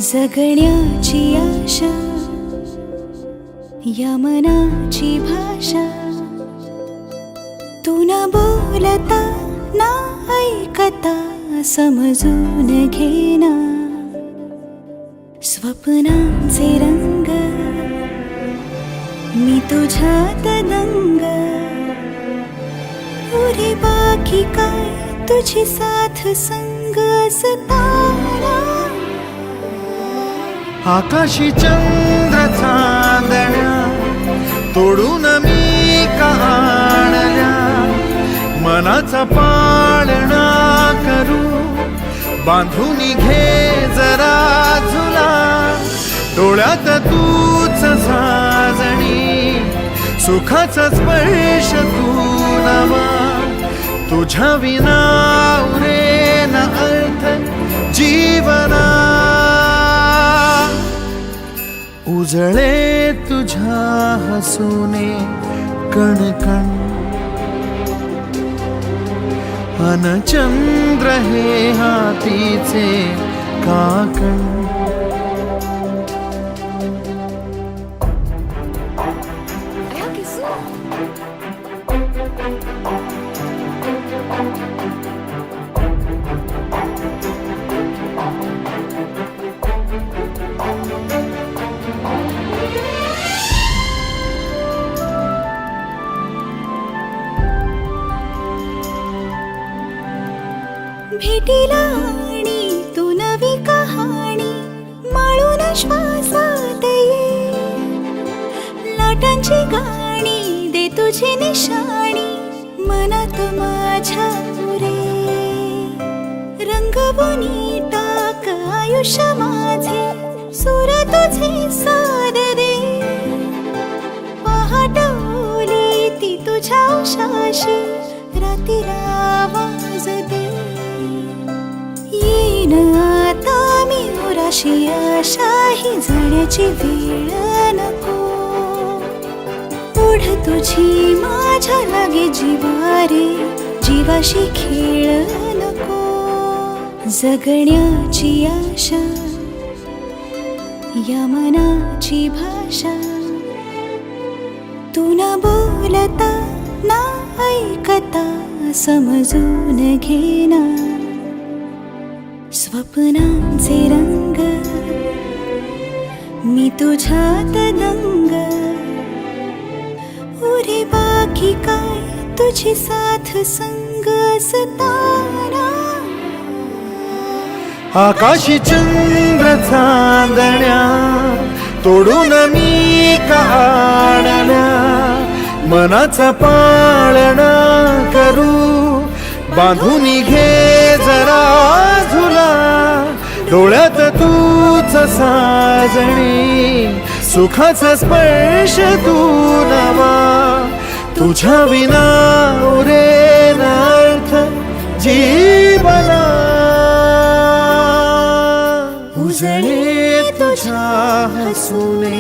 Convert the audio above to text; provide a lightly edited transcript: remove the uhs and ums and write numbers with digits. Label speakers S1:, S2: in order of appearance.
S1: जगण्याची आशा, या मनाची भाषा, तू न बोलता ना ऐकता समजून घेना. स्वप्नांचे रंग मी तुझ्यात दंग, पुरे बाकी काय तुझी साथ संग असताना.
S2: आकाशी चंद्र चांदण्या तोडून मी कहाणल्या, मनाचा पाळणा करू बांधून घे जरा झुला. डोळ्यात तूच साजणी, सुखाचा स्पर्श तू नवा. तुझ्या विना उरेन अर्थ जीवना. उजळे तुझ्या हसूने कणकण, अन चंद्र हे हातीचे काकण.
S1: भेटीला आणि तू नवी कहाणी माळून श्वासात ये. लाटांची गाणी दे तुझी निशाणी मनात माझ्या रे. रंगवून टाक आयुष्य माझे, सूर तुझे साद दे. पहाट ओली ती तुझ्या उशाशी, रातीला आवाज दे. येईन आता मी उराशी आशाही, जाण्याची वेळ नको. पुढ तुझी माझ्या लागे जिवारे, जीवाशी खेळ नको. जगण्याची आशा, या मनाची भाषा, तू न बोलता ना ऐकता समजून घेना. स्वप्नांचे रंग मी तुझ्यात दंग, उरे बाकी काय तुझी साथ संग असताना.
S2: आकाशी चंद्र चांदण्या तोडून मी कहाणल्या, मनाचा पाळणा करू बांधून घे जरा झुला. डोळ्यात तूच साजणी, सुखाचा स्पर्श तू नवा. तुझ्या विना उरेन अर्थ जीवना. उजळे तुझ्या हसूने